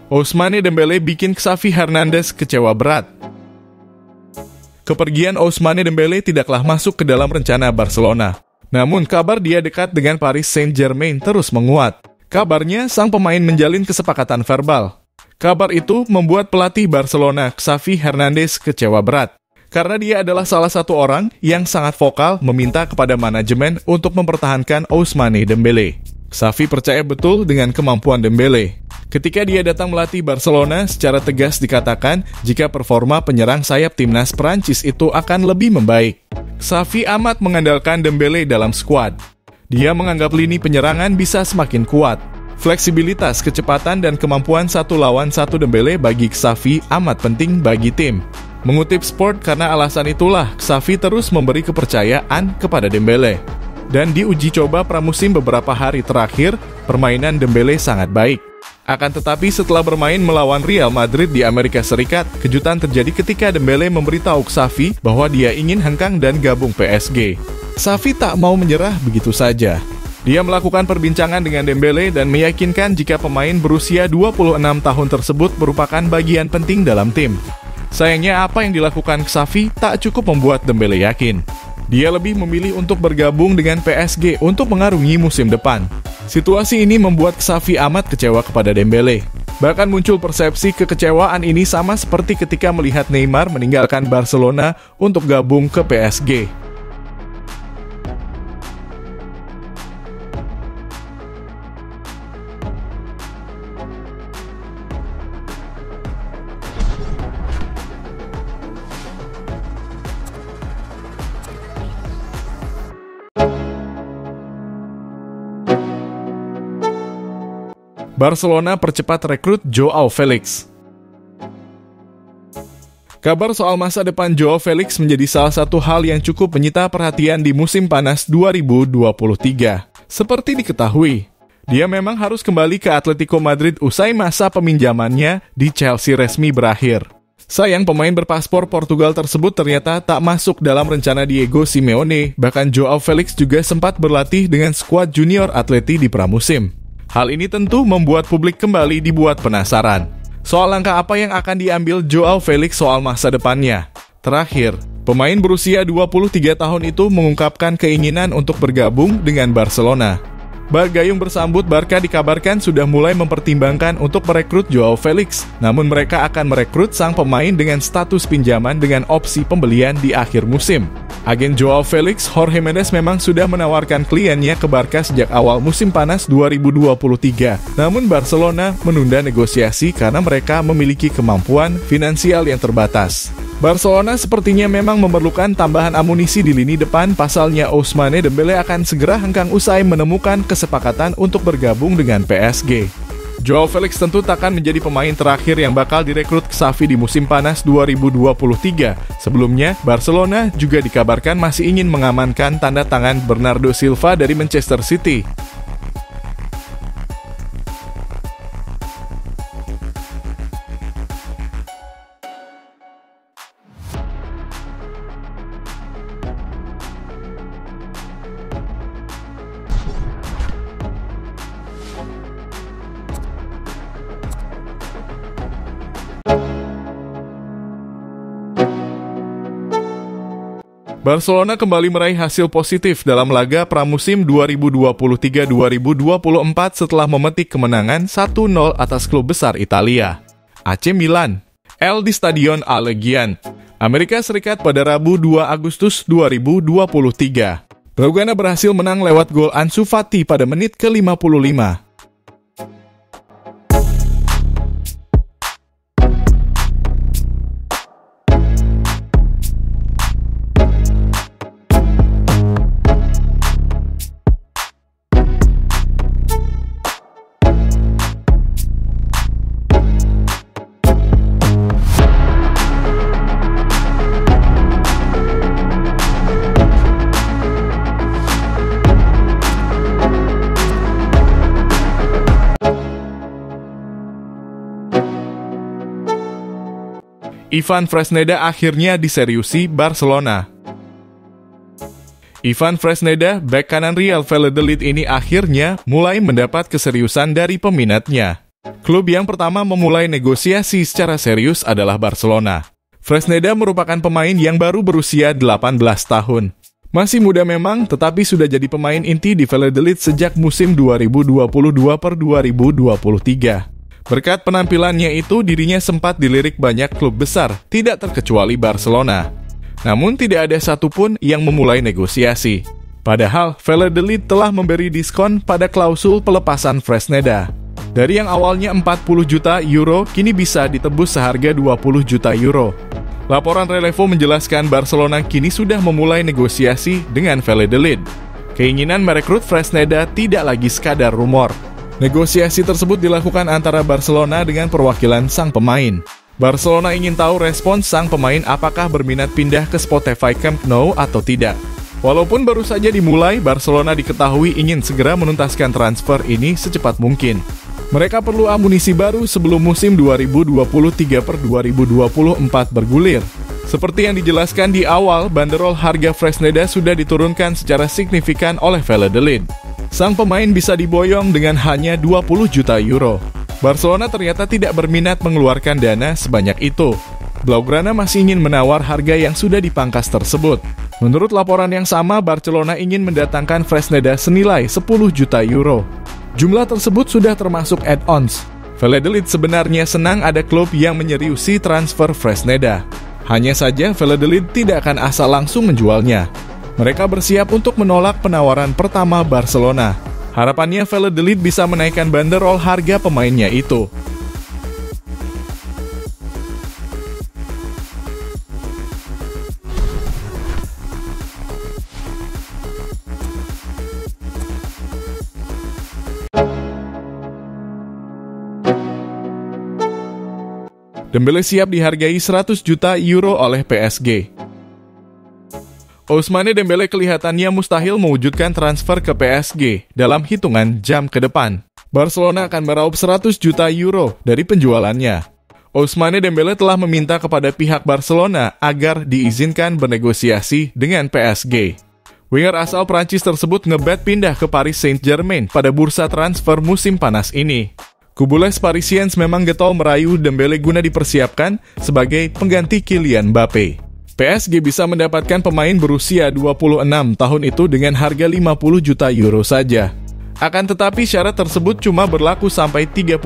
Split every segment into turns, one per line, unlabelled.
Ousmane Dembélé bikin Xavi Hernandez kecewa berat. Kepergian Ousmane Dembélé tidaklah masuk ke dalam rencana Barcelona. Namun kabar dia dekat dengan Paris Saint-Germain terus menguat. Kabarnya sang pemain menjalin kesepakatan verbal. Kabar itu membuat pelatih Barcelona Xavi Hernandez kecewa berat. Karena dia adalah salah satu orang yang sangat vokal meminta kepada manajemen untuk mempertahankan Ousmane Dembélé. Xavi percaya betul dengan kemampuan Dembélé. Ketika dia datang melatih Barcelona, secara tegas dikatakan jika performa penyerang sayap timnas Perancis itu akan lebih membaik. Xavi amat mengandalkan Dembélé dalam skuad. Dia menganggap lini penyerangan bisa semakin kuat. Fleksibilitas, kecepatan, dan kemampuan satu lawan satu Dembélé bagi Xavi amat penting bagi tim. Mengutip Sport, karena alasan itulah Xavi terus memberi kepercayaan kepada Dembélé. Dan di uji coba pramusim beberapa hari terakhir, permainan Dembélé sangat baik. Akan tetapi setelah bermain melawan Real Madrid di Amerika Serikat, kejutan terjadi ketika Dembélé memberitahu Xavi bahwa dia ingin hengkang dan gabung PSG. Xavi tak mau menyerah begitu saja. Dia melakukan perbincangan dengan Dembélé dan meyakinkan jika pemain berusia 26 tahun tersebut merupakan bagian penting dalam tim. Sayangnya apa yang dilakukan Xavi tak cukup membuat Dembélé yakin. Dia lebih memilih untuk bergabung dengan PSG untuk mengarungi musim depan. Situasi ini membuat Xavi amat kecewa kepada Dembélé. Bahkan muncul persepsi kekecewaan ini sama seperti ketika melihat Neymar meninggalkan Barcelona untuk gabung ke PSG. Barcelona percepat rekrut Joao Felix. Kabar soal masa depan Joao Felix menjadi salah satu hal yang cukup menyita perhatian di musim panas 2023. Seperti diketahui, dia memang harus kembali ke Atletico Madrid usai masa peminjamannya di Chelsea resmi berakhir. Sayang, pemain berpaspor Portugal tersebut ternyata tak masuk dalam rencana Diego Simeone. Bahkan Joao Felix juga sempat berlatih dengan skuad junior Atleti di pramusim. Hal ini tentu membuat publik kembali dibuat penasaran. Soal langkah apa yang akan diambil Joao Felix soal masa depannya. Terakhir, pemain berusia 23 tahun itu mengungkapkan keinginan untuk bergabung dengan Barcelona. Bargayung bersambut, Barca dikabarkan sudah mulai mempertimbangkan untuk merekrut Joao Felix. Namun mereka akan merekrut sang pemain dengan status pinjaman dengan opsi pembelian di akhir musim. Agen Joao Felix, Jorge Mendes, memang sudah menawarkan kliennya ke Barca sejak awal musim panas 2023. Namun Barcelona menunda negosiasi karena mereka memiliki kemampuan finansial yang terbatas. Barcelona sepertinya memang memerlukan tambahan amunisi di lini depan, pasalnya Ousmane Dembélé akan segera hengkang usai menemukan kesepakatan untuk bergabung dengan PSG. Joao Felix tentu takkan menjadi pemain terakhir yang bakal direkrut Xavi di musim panas 2023. Sebelumnya, Barcelona juga dikabarkan masih ingin mengamankan tanda tangan Bernardo Silva dari Manchester City. Barcelona kembali meraih hasil positif dalam laga pramusim 2023-2024 setelah memetik kemenangan 1-0 atas klub besar Italia, AC Milan, di Stadion Allegiant, Amerika Serikat pada Rabu 2 Agustus 2023. Blaugrana berhasil menang lewat gol Ansu Fati pada menit ke-55. Ivan Fresneda akhirnya diseriusi Barcelona. Ivan Fresneda, bek kanan Real Valladolid ini akhirnya mulai mendapat keseriusan dari peminatnya. Klub yang pertama memulai negosiasi secara serius adalah Barcelona. Fresneda merupakan pemain yang baru berusia 18 tahun. Masih muda memang, tetapi sudah jadi pemain inti di Valladolid sejak musim 2022-2023. Berkat penampilannya itu, dirinya sempat dilirik banyak klub besar, tidak terkecuali Barcelona. Namun tidak ada satupun yang memulai negosiasi. Padahal, Valladolid telah memberi diskon pada klausul pelepasan Fresneda. Dari yang awalnya 40 juta euro, kini bisa ditebus seharga 20 juta euro. Laporan Relevo menjelaskan Barcelona kini sudah memulai negosiasi dengan Valladolid. Keinginan merekrut Fresneda tidak lagi sekadar rumor. Negosiasi tersebut dilakukan antara Barcelona dengan perwakilan sang pemain. Barcelona ingin tahu respons sang pemain apakah berminat pindah ke Spotify Camp Nou atau tidak. Walaupun baru saja dimulai, Barcelona diketahui ingin segera menuntaskan transfer ini secepat mungkin. Mereka perlu amunisi baru sebelum musim 2023-2024 bergulir. Seperti yang dijelaskan di awal, banderol harga Fresneda sudah diturunkan secara signifikan oleh Valladolid. Sang pemain bisa diboyong dengan hanya 20 juta euro. Barcelona ternyata tidak berminat mengeluarkan dana sebanyak itu. Blaugrana masih ingin menawar harga yang sudah dipangkas tersebut. Menurut laporan yang sama, Barcelona ingin mendatangkan Fresneda senilai 10 juta euro. Jumlah tersebut sudah termasuk add-ons. Valladolid sebenarnya senang ada klub yang menyeriusi transfer Fresneda. Hanya saja Valladolid tidak akan asal langsung menjualnya. Mereka bersiap untuk menolak penawaran pertama Barcelona. Harapannya Valladolid bisa menaikkan banderol harga pemainnya itu. Dembele siap dihargai 100 juta euro oleh PSG. Ousmane Dembele kelihatannya mustahil mewujudkan transfer ke PSG dalam hitungan jam ke depan. Barcelona akan meraup 100 juta euro dari penjualannya. Ousmane Dembele telah meminta kepada pihak Barcelona agar diizinkan bernegosiasi dengan PSG. Winger asal Prancis tersebut ngebet pindah ke Paris Saint-Germain pada bursa transfer musim panas ini. Kubules Parisiens memang getol merayu Dembele guna dipersiapkan sebagai pengganti Kylian Mbappe. PSG bisa mendapatkan pemain berusia 26 tahun itu dengan harga 50 juta euro saja. Akan tetapi syarat tersebut cuma berlaku sampai 31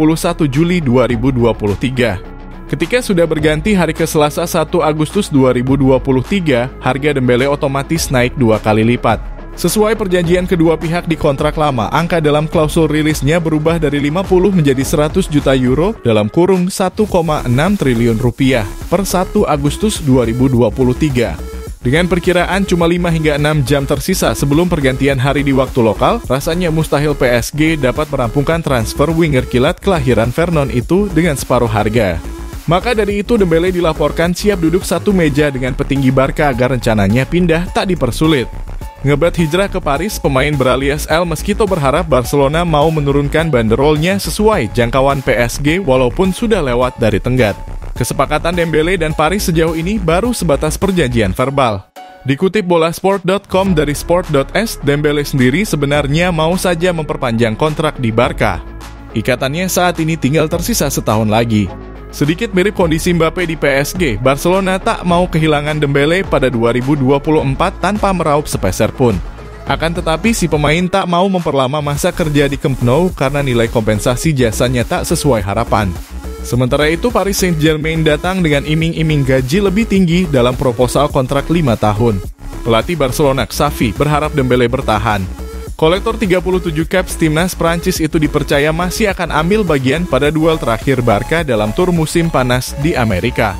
Juli 2023. Ketika sudah berganti hari ke Selasa 1 Agustus 2023, harga Dembele otomatis naik 2 kali lipat. Sesuai perjanjian kedua pihak di kontrak lama, angka dalam klausul rilisnya berubah dari 50 menjadi 100 juta euro dalam kurung 1,6 triliun rupiah per 1 Agustus 2023. Dengan perkiraan cuma 5 hingga 6 jam tersisa sebelum pergantian hari di waktu lokal, rasanya mustahil PSG dapat merampungkan transfer winger kilat kelahiran Vernon itu dengan separuh harga. Maka dari itu Dembele dilaporkan siap duduk satu meja dengan petinggi Barca agar rencananya pindah tak dipersulit. Ngebet hijrah ke Paris, pemain beralias El Mosquito berharap Barcelona mau menurunkan banderolnya sesuai jangkauan PSG walaupun sudah lewat dari tenggat. Kesepakatan Dembele dan Paris sejauh ini baru sebatas perjanjian verbal. Dikutip bolasport.com dari sport.es, Dembele sendiri sebenarnya mau saja memperpanjang kontrak di Barca. Ikatannya saat ini tinggal tersisa setahun lagi. Sedikit mirip kondisi Mbappe di PSG, Barcelona tak mau kehilangan Dembele pada 2024 tanpa meraup sepeser pun. Akan tetapi si pemain tak mau memperlama masa kerja di Camp Nou karena nilai kompensasi jasanya tak sesuai harapan. Sementara itu Paris Saint-Germain datang dengan iming-iming gaji lebih tinggi dalam proposal kontrak 5 tahun. Pelatih Barcelona Xavi berharap Dembele bertahan. Kolektor 37 caps timnas Prancis itu dipercaya masih akan ambil bagian pada duel terakhir Barca dalam tur musim panas di Amerika.